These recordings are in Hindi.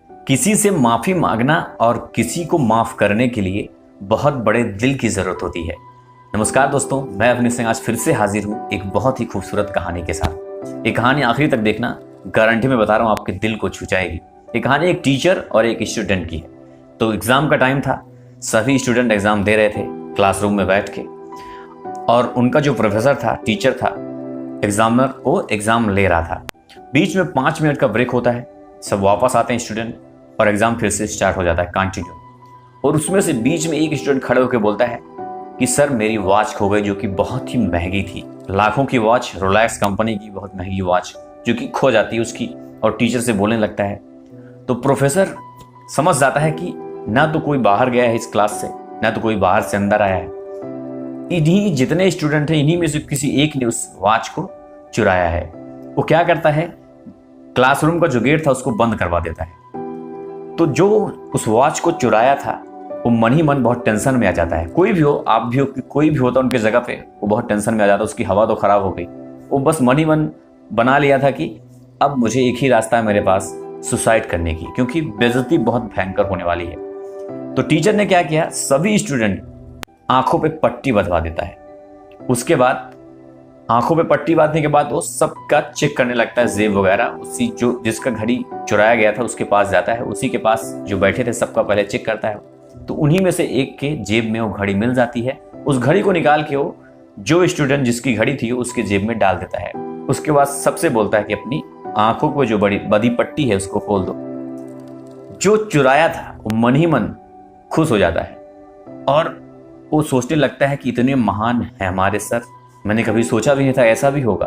किसी से माफ़ी मांगना और किसी को माफ़ करने के लिए बहुत बड़े दिल की ज़रूरत होती है। नमस्कार दोस्तों, मैं अवनीश सिंह आज फिर से हाजिर हूँ एक बहुत ही खूबसूरत कहानी के साथ। ये कहानी आखिरी तक देखना, गारंटी में बता रहा हूँ आपके दिल को छू जाएगी। ये कहानी एक टीचर और एक स्टूडेंट की है। तो एग्ज़ाम का टाइम था, सभी स्टूडेंट एग्ज़ाम दे रहे थे क्लासरूम में बैठ के, और उनका जो प्रोफेसर था, टीचर था, एग्जामिनर को एग्ज़ाम ले रहा था। बीच में 5 मिनट का ब्रेक होता है, सब वापस आते हैं स्टूडेंट और एग्ज़ाम फिर से स्टार्ट हो जाता है कंटिन्यू। और उसमें से बीच में एक स्टूडेंट खड़े होकर बोलता है कि सर मेरी वॉच खो गई, जो कि बहुत ही महंगी थी, लाखों की वॉच, रोलेक्स कंपनी की बहुत महंगी वॉच जो कि खो जाती है उसकी। और टीचर से बोलने लगता है। तो प्रोफेसर समझ जाता है कि ना तो कोई बाहर गया है इस क्लास से, ना तो कोई बाहर से अंदर आया है, इन्हीं जितने स्टूडेंट हैं इन्हीं में से किसी एक ने उस वॉच को चुराया है। वो क्या करता है, क्लासरूम का जो गेट था उसको बंद करवा देता है। तो जो उस वॉच को चुराया था वो मन ही मन बहुत टेंशन में आ जाता है। कोई भी हो, आप भी हो, कोई भी होता उनके जगह पे, वो बहुत टेंशन में आ जाता। उसकी हवा तो खराब हो गई। वो बस मन ही मन बना लिया था कि अब मुझे एक ही रास्ता है मेरे पास, सुसाइड करने की, क्योंकि बेइज्जती बहुत भयंकर होने वाली है। तो टीचर ने क्या किया, सभी स्टूडेंट आंखों पे पट्टी बंधवा देता है। उसके बाद आंखों पे पट्टी बांधने के बाद वो सबका चेक करने लगता है, जेब वगैरह। उसी जो जिसका घड़ी चुराया गया था उसके पास जाता है, उसी के पास जो बैठे थे सबका पहले चेक करता है। तो उन्हीं में से एक के जेब में वो घड़ी मिल जाती है। उस घड़ी को निकाल के वो जो स्टूडेंट जिसकी घड़ी थी उसके जेब में डाल देता है। उसके बाद सबसे बोलता है कि अपनी आंखों को जो बड़ी बदी पट्टी है उसको खोल दो। जो चुराया था वो मन ही मन खुश हो जाता है और वो सोचने लगता है कि इतने महान है हमारे सर, मैंने कभी सोचा भी नहीं था ऐसा भी होगा।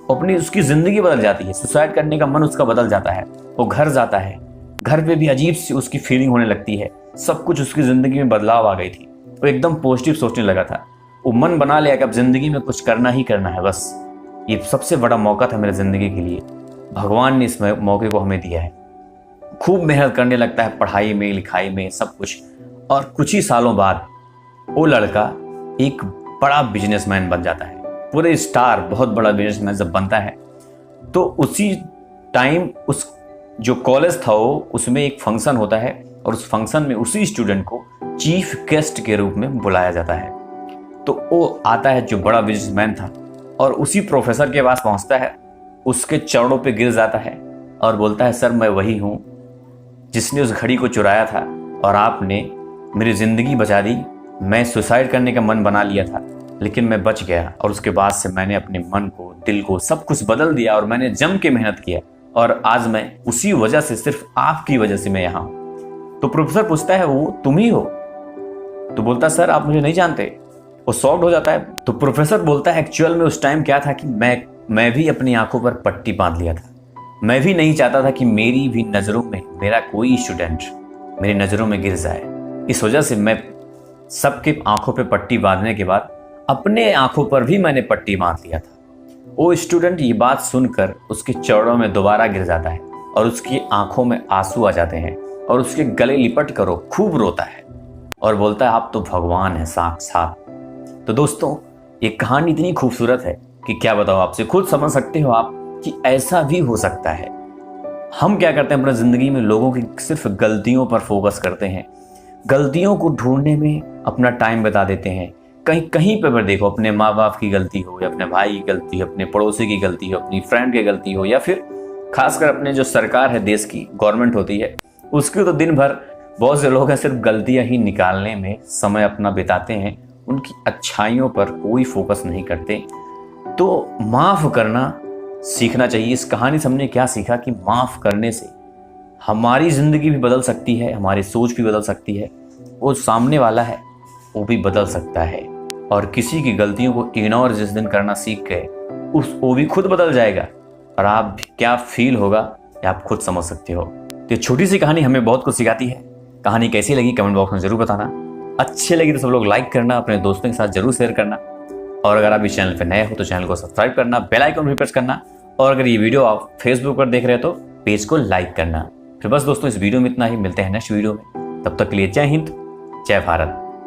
अपनी उसकी जिंदगी बदल जाती है, सुसाइड करने का मन उसका बदल जाता है। वो घर जाता है, घर पे भी अजीब सी उसकी फीलिंग होने लगती है। सब कुछ उसकी जिंदगी में बदलाव आ गई थी। वो एकदम पॉजिटिव सोचने लगा था। वो मन बना लिया कि अब जिंदगी में कुछ करना ही करना है, बस ये सबसे बड़ा मौका था मेरे जिंदगी के लिए, भगवान ने इस मौके को हमें दिया है। खूब मेहनत करने लगता है पढ़ाई में, लिखाई में, सब कुछ। और कुछ ही सालों बाद वो लड़का एक बड़ा बिजनेसमैन बन जाता है, पूरे स्टार, बहुत बड़ा बिजनेसमैन जब बनता है। तो उसी टाइम उस जो कॉलेज था वो, उसमें एक फंक्शन होता है और उस फंक्शन में उसी स्टूडेंट को चीफ गेस्ट के रूप में बुलाया जाता है। तो वो आता है जो बड़ा बिजनेसमैन था और उसी प्रोफेसर के पास पहुंचता है, उसके चरणों पे गिर जाता है और बोलता है सर मैं वही हूँ जिसने उस घड़ी को चुराया था और आपने मेरी ज़िंदगी बचा दी। मैं सुसाइड करने का मन बना लिया था लेकिन मैं बच गया, और उसके बाद से मैंने अपने मन को, दिल को, सब कुछ बदल दिया और मैंने जम के मेहनत किया, और आज मैं उसी वजह से, सिर्फ आपकी वजह से मैं यहाँ हूँ। तो प्रोफेसर पूछता है वो तुम ही हो? तो बोलता सर आप मुझे नहीं जानते। वो शॉक्ड हो जाता है। तो प्रोफेसर बोलता है एक्चुअल में उस टाइम क्या था कि मैं भी अपनी आंखों पर पट्टी बांध लिया था। मैं भी नहीं चाहता था कि मेरी भी नज़रों में मेरा कोई स्टूडेंट मेरी नज़रों में गिर जाए। इस वजह से मैं सबके आंखों पे पट्टी बांधने के बाद अपने आंखों पर भी मैंने पट्टी बांध दिया था। वो स्टूडेंट ये बात सुनकर उसके चरणों में दोबारा गिर जाता है और उसकी आंखों में आंसू आ जाते हैं और उसके गले लिपट कर वो खूब रोता है और बोलता है आप तो भगवान है साक्षात। तो दोस्तों ये कहानी इतनी खूबसूरत है कि क्या बताओ आपसे, खुद समझ सकते हो आप कि ऐसा भी हो सकता है। हम क्या करते हैं अपनी जिंदगी में, लोगों की सिर्फ गलतियों पर फोकस करते हैं, गलतियों को ढूंढने में अपना टाइम बता देते हैं। कहीं कहीं पर देखो, अपने माँ बाप की गलती हो या अपने भाई की गलती हो, अपने पड़ोसी की गलती हो, अपनी फ्रेंड की गलती हो, या फिर खासकर अपने जो सरकार है, देश की गवर्नमेंट होती है, उसकी तो दिन भर बहुत से लोग हैं सिर्फ गलतियां ही निकालने में समय अपना बिताते हैं, उनकी अच्छाइयों पर कोई फोकस नहीं करते। तो माफ़ करना सीखना चाहिए। इस कहानी से हमने क्या सीखा कि माफ़ करने से हमारी ज़िंदगी भी बदल सकती है, हमारी सोच भी बदल सकती है, वो सामने वाला है वो भी बदल सकता है। और किसी की गलतियों को इग्नोर जिस दिन करना सीख गए, वो भी खुद बदल जाएगा और आप क्या फील होगा ये आप खुद समझ सकते हो। तो छोटी सी कहानी हमें बहुत कुछ सिखाती है। कहानी कैसी लगी कमेंट बॉक्स में जरूर बताना। अच्छी लगी तो सब लोग लाइक करना, अपने दोस्तों के साथ जरूर शेयर करना, और अगर आप इस चैनल पर नए हो तो चैनल को सब्सक्राइब करना, बेल आइकन भी प्रेस करना, और अगर ये वीडियो आप फेसबुक पर देख रहे हो तो पेज को लाइक करना। फिर बस दोस्तों इस वीडियो में इतना ही, मिलते हैं नेक्स्ट वीडियो में। तब तक के लिए जय हिंद, जय भारत।